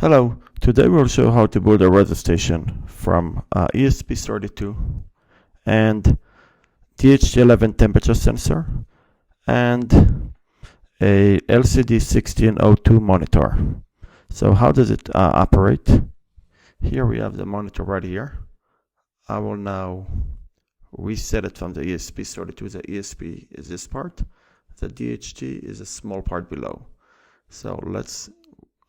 Hello, today we'll show how to build a weather station from ESP32 and DHT11 temperature sensor and a LCD1602 monitor. So how does it operate? Here we have the monitor right here. I will now reset it from the ESP32. The ESP is this part. The DHT is a small part below. So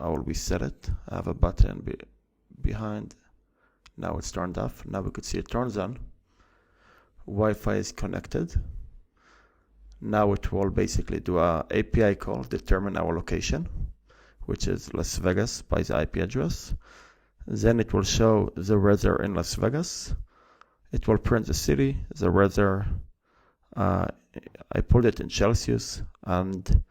I will reset it. I have a button behind. Now it's turned off. Now we could see it turns on. Wi-Fi is connected. Now it will basically do a API call, determine our location, which is Las Vegas by the IP address. Then it will show the weather in Las Vegas. It will print the city, the weather. I pulled it in Celsius, and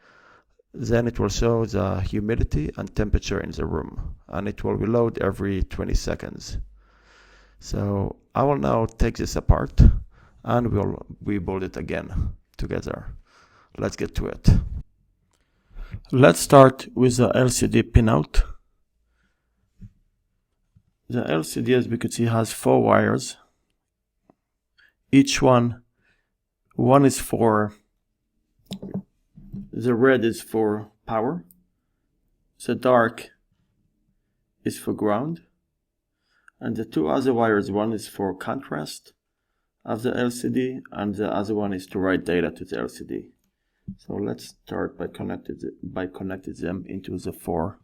then it will show the humidity and temperature in the room, and it will reload every 20 seconds. So I will now take this apart and we'll rebuild it again together. Let's get to it. Let's start with the LCD pinout. The LCD, as we could see, has 4 wires. Each one is for, the red is for power, the dark is for ground, and the 2 other wires, one is for contrast of the LCD and the other one is to write data to the LCD. So let's start by connecting them into the 4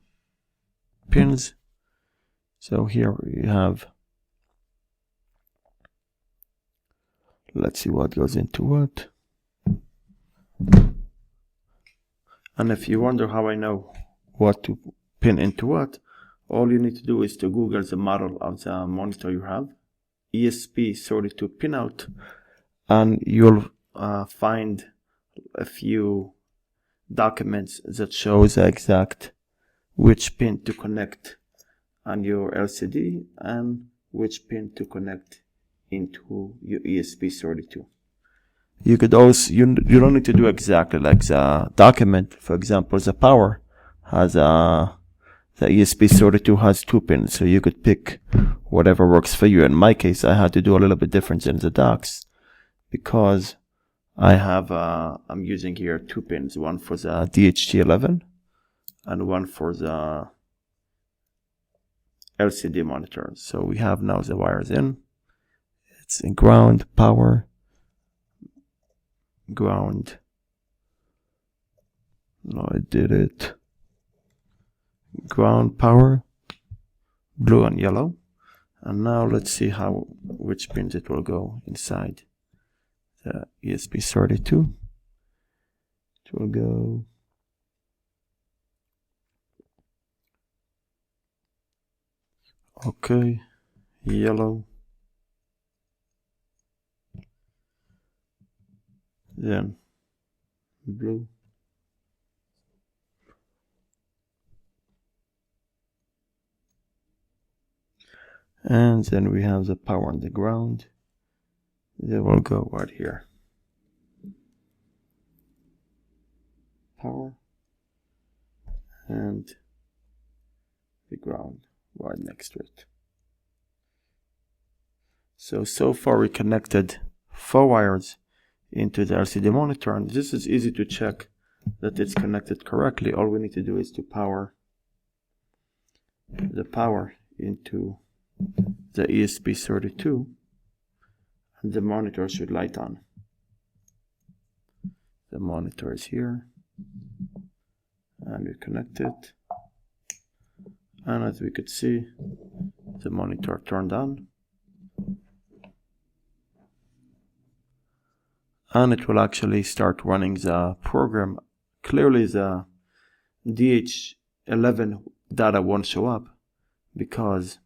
pins. So here we have, let's see what goes into what. And if you wonder how I know what to pin into what, all you need to do is to Google the model of the monitor you have, ESP32 pinout, and you'll find a few documents that show the exact which pin to connect on your LCD and which pin to connect into your ESP32. You could also, you don't need to do exactly like the document. For example, the power has the ESP32 has 2 pins, so you could pick whatever works for you. In my case, I had to do a little bit different in the docs because I have I'm using here 2 pins, one for the DHT11 and one for the LCD monitor. So we have now the wires in. It's in ground, power, ground. No, I did it. Ground, power, blue and yellow. And now let's see which pins it will go inside the ESP32. It will go okay, yellow, then blue, and then we have the power on the ground. They will go right here. Power and the ground right next to it. So far we connected 4 wires into the LCD monitor, and this is easy to check that it's connected correctly. All we need to do is to power the power into the ESP32 and the monitor should light on. The monitor is here and we connect it, and as we could see, the monitor turned on and it will actually start running the program. Clearly the DH11 data won't show up because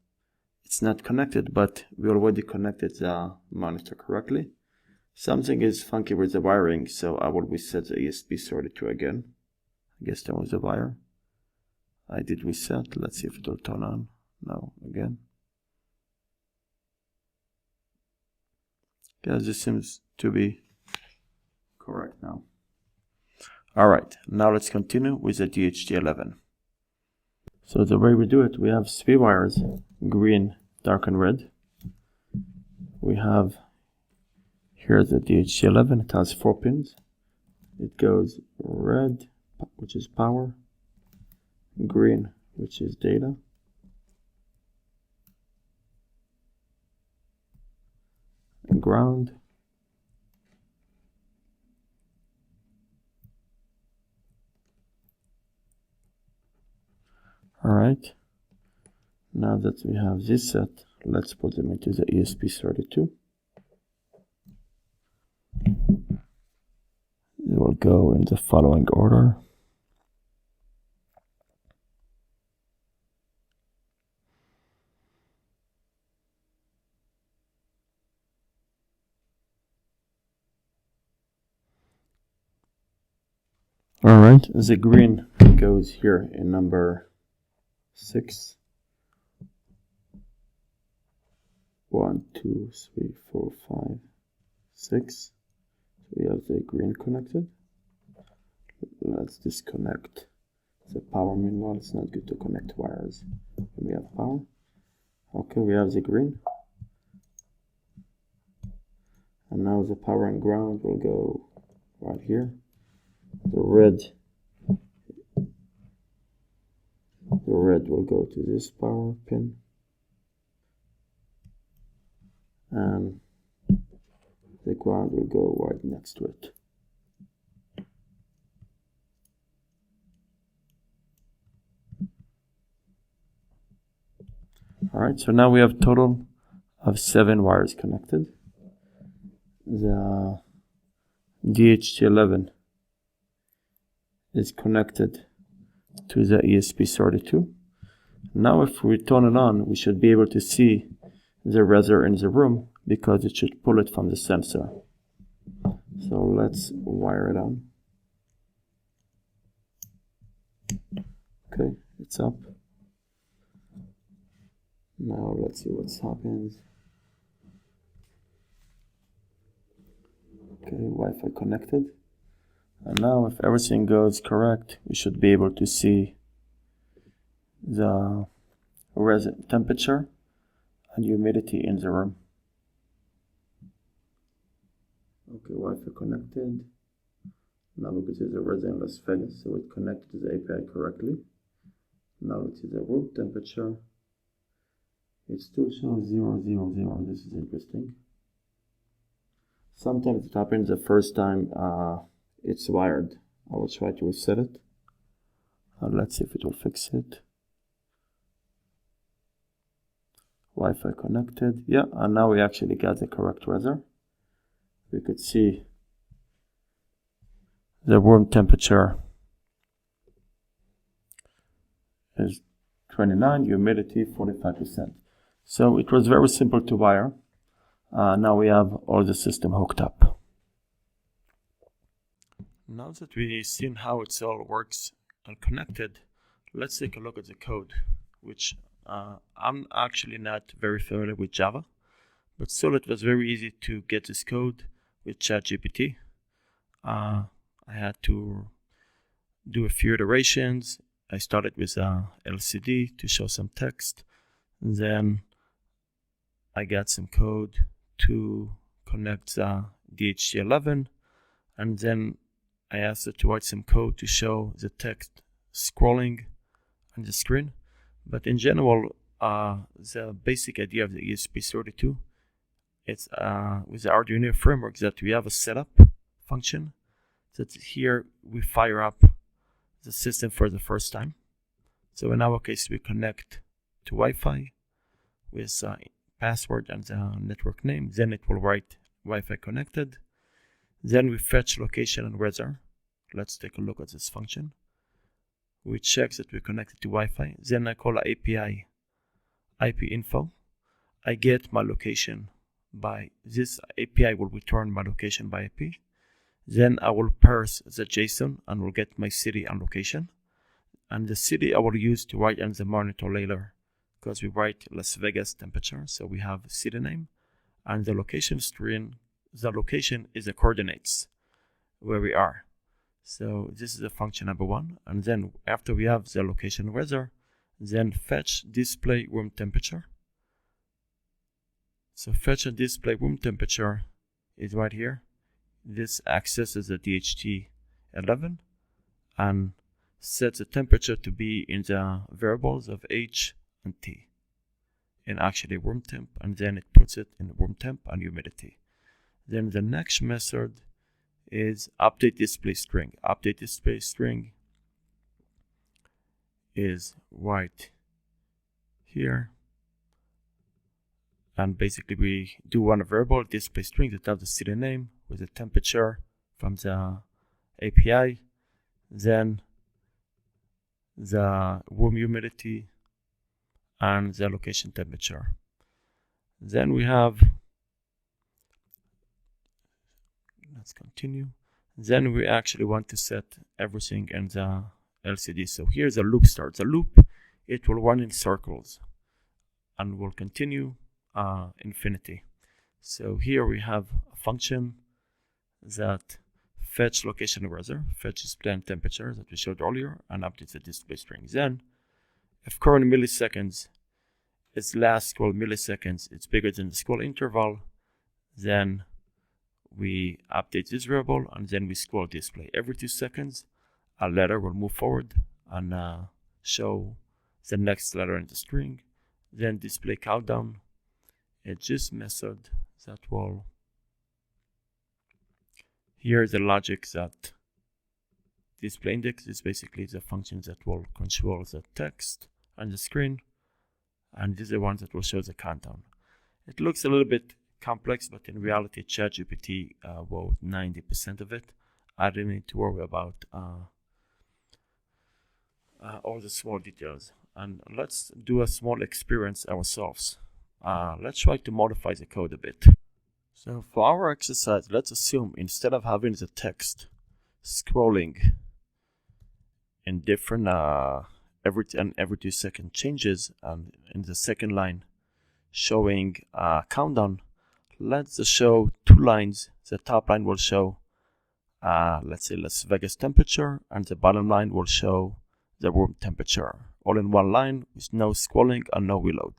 it's not connected, but we already connected the monitor correctly. Something is funky with the wiring, so I will reset the ESP32 again. I guess that was the wire. I did reset. Let's see if it will turn on. No, again. Yeah, this seems to be correct now. Alright, now let's continue with the DHT11. So the way we do it, we have 3 wires, green, dark and red. We have here the DHT11, it has 4 pins. It goes red, which is power, green, which is data, and ground, Alright, now that we have this set, let's put them into the ESP32. It will go in the following order. Alright, the green goes here in number 6. 1, 2, 3, 4, 5, 6. So we have the green connected. Let's disconnect the power. Meanwhile, it's not good to connect wires when we have power. Okay, we have the green. And now the power and ground will go right here. The red will go to this power pin, and the ground will go right next to it. Alright, so now we have a total of 7 wires connected. The DHT11 is connected to the ESP32. Now if we turn it on, we should be able to see the resistor in the room because it should pull it from the sensor. So let's wire it on. Okay, it's up. Now let's see what happens. Okay, Wi-Fi connected. And now if everything goes correct, we should be able to see the temperature and humidity in the room. Okay, Wi-Fi connected. Now we can see the resin in Las Vegas, so it connected to the API correctly. Now let's see the room temperature. It still shows 0, 0, 0. This is interesting. Sometimes it happens the first time it's wired. I will try to reset it. Let's see if it will fix it. Wi-Fi connected. Yeah, and now we actually got the correct resistor. We could see the room temperature is 29, humidity 45%. So it was very simple to wire. Now we have all the system hooked up. Now that we've seen how it all works and connected, let's take a look at the code, which I'm actually not very familiar with Java, but still it was very easy to get this code with ChatGPT. I had to do a few iterations. I started with LCD to show some text. Then I got some code to connect the DHT11, and then I asked it to write some code to show the text scrolling on the screen. But in general, the basic idea of the ESP32, it's with the Arduino framework that we have a setup function that here we fire up the system for the first time. So in our case, we connect to Wi-Fi with password and the network name. Then it will write Wi-Fi connected. Then we fetch location and resistor. Let's take a look at this function. We check that we're connected to Wi-Fi. Then I call API IP info. I get my location by this API will return my location by IP. Then I will parse the JSON and will get my city and location. And the city I will use to write on the monitor later, because we write Las Vegas temperature, so we have city name, and the location string. The location is the coordinates where we are. So this is the function number 1, and then after we have the location resistor, then fetch display room temperature. So fetch and display room temperature is right here. This accesses the DHT11 and sets the temperature to be in the variables of H and T, and actually room temp, and then it puts it in room temp and humidity. Then the next method is update display string. Update display string is right here, and basically we do one variable display string that has the city name with the temperature from the API, then the room humidity and the location temperature. Then we have, let's continue. Then we actually want to set everything in the LCD. So here's a loop start. The loop, it will run in circles and will continue infinity. So here we have a function that fetch location weather, fetch display and temperature that we showed earlier, and updates the display string. Then if current milliseconds its last scroll milliseconds it's bigger than the scroll interval, then we update this variable, and then we scroll display. Every 2 seconds a letter will move forward and show the next letter in the string. Then display countdown, it's this method that will, here's the logic that display index is basically the function that will control the text on the screen, and this is the one that will show the countdown. It looks a little bit complex, but in reality ChatGPT wrote 90% of it. I didn't need to worry about all the small details. And let's do a small experience ourselves. Let's try to modify the code a bit. So for our exercise, let's assume instead of having the text scrolling in different every 2 second changes, and in the second line showing countdown, let's show 2 lines. The top line will show let's say Las Vegas temperature, and the bottom line will show the room temperature, all in one line with no scrolling and no reload.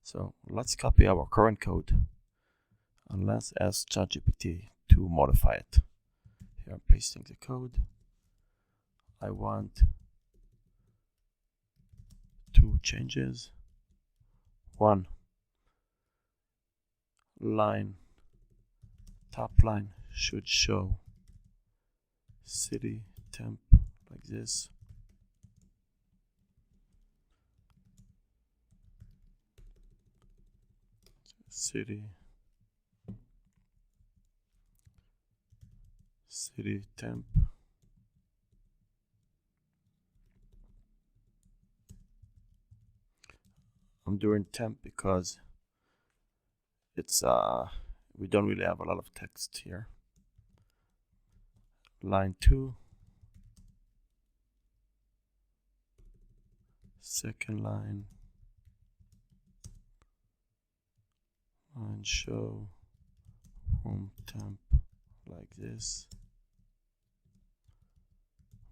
So let's copy our current code and let's ask ChatGPT to modify it. Here I'm pasting the code. I want 2 changes. 1 line, top line should show city temp like this. City temp. I'm doing temp because it's we don't really have a lot of text here. Line 2, second line show room temp like this,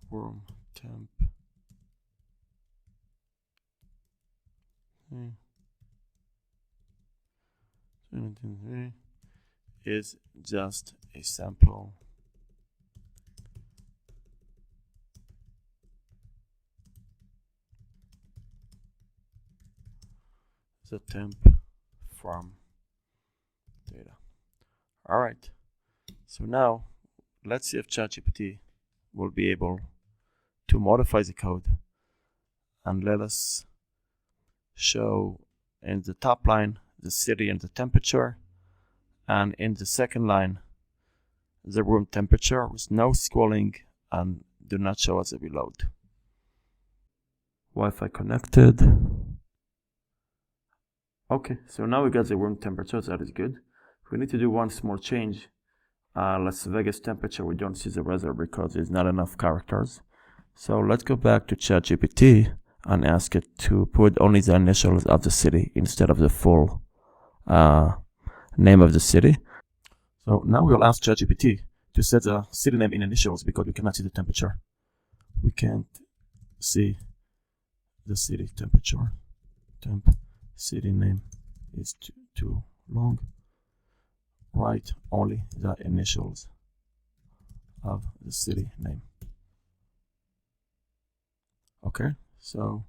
room temp is just a sample the temp from data. All right, so now let's see if ChatGPT will be able to modify the code and let us show in the top line the city and the temperature, and in the second line the room temperature with no scrolling, and do not show us a reload. Wi-Fi connected. Okay, so now we got the room temperature, so that is good. We need to do one small change. Las Vegas temperature, we don't see the weather because there's not enough characters. So let's go back to ChatGPT and ask it to put only the initials of the city instead of the full name of the city. So now we'll ask ChatGPT to set the city name in initials because we cannot see the temperature. We can't see the city temperature. Temp city name is too long. Write only the initials of the city name. Okay, so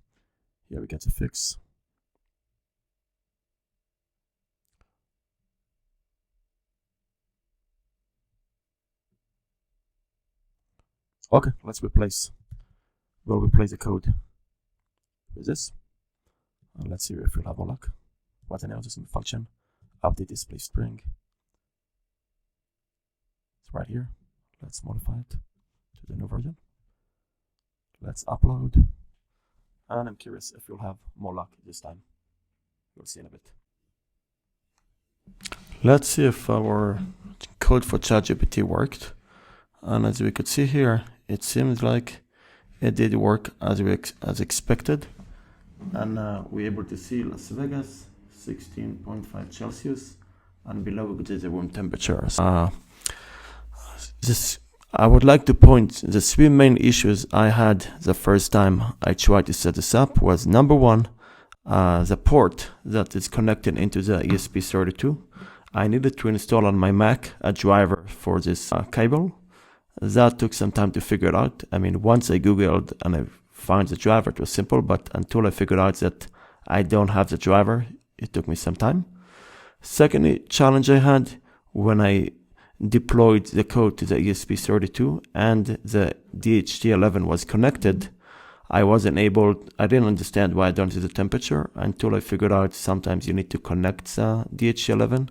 here we get a fix. Okay, let's replace. We'll replace the code with this. Let's see if we'll have more luck. What an interesting function. Update display string. It's right here. Let's modify it to the new version. Let's upload. And I'm curious if we'll have more luck this time. We'll see in a bit. Let's see if our code for ChatGPT worked. And as we could see here, it seems like it did work as expected. And we're able to see Las Vegas, 16.5 Celsius, and below we could see the room temperatures. I would like to point the three main issues I had the first time I tried to set this up was number one, the port that is connected into the ESP32. I needed to install on my Mac a driver for this cable. That took some time to figure it out. I mean, once I Googled and I found the driver, it was simple, but until I figured out that I don't have the driver, it took me some time. Secondly, challenge I had when I deployed the code to the ESP32 and the DHT11 was connected, I didn't understand why I don't see the temperature until I figured out sometimes you need to connect the DHT11,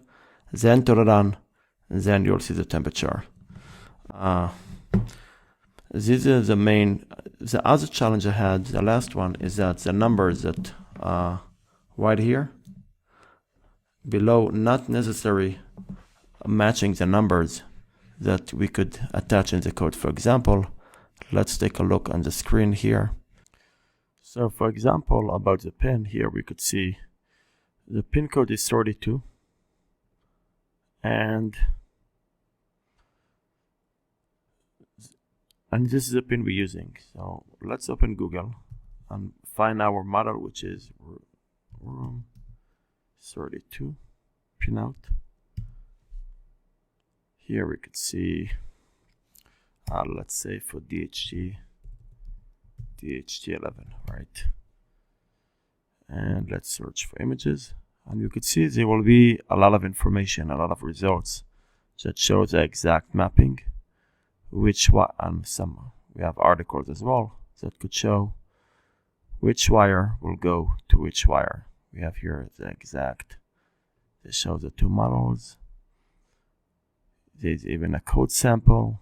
then turn it on, then you'll see the temperature. This is the main. The other challenge I had, the last one, is that the numbers that right here below not necessarily matching the numbers that we could attach in the code. For example, let's take a look on the screen here. So for example, about the pin here, we could see the pin code is 32 and this is the pin we're using. So let's open Google and find our model, which is room 32 pinout. Here we could see, let's say for DHT11, right? And let's search for images, and you could see there will be a lot of information, a lot of results that show the exact mapping. And we have articles as well that could show which wire will go to which wire. We have here the exact, they show the two models. There's even a code sample.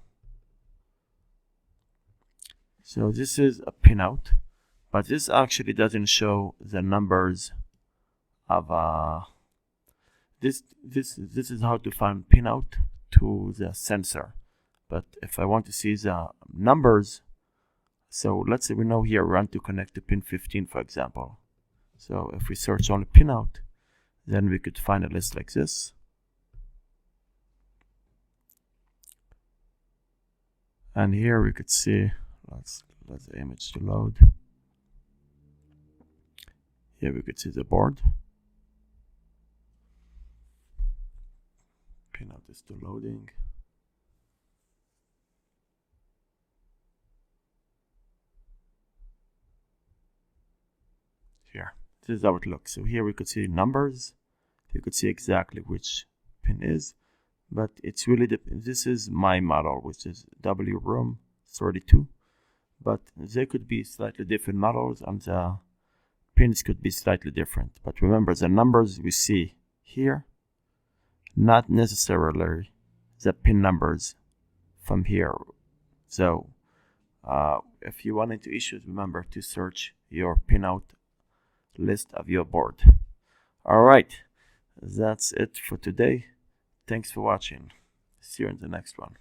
So this is a pinout, but this actually doesn't show the numbers of this is how to find pinout to the sensor. But if I want to see the numbers, so let's say we know here we want to connect to pin 15, for example. So if we search on pinout, then we could find a list like this. And here we could see, let's the image to load. Here we could see the board. Pinout is still loading. Here, this is how it looks. So here we could see numbers. You could see exactly which pin is, but it's really this is my model, which is W room 32. But there could be slightly different models, and the pins could be slightly different. But remember, the numbers we see here, not necessarily the pin numbers from here. So if you run into issues, remember to search your pinout list of your board. All right, that's it for today. Thanks for watching. See you in the next one.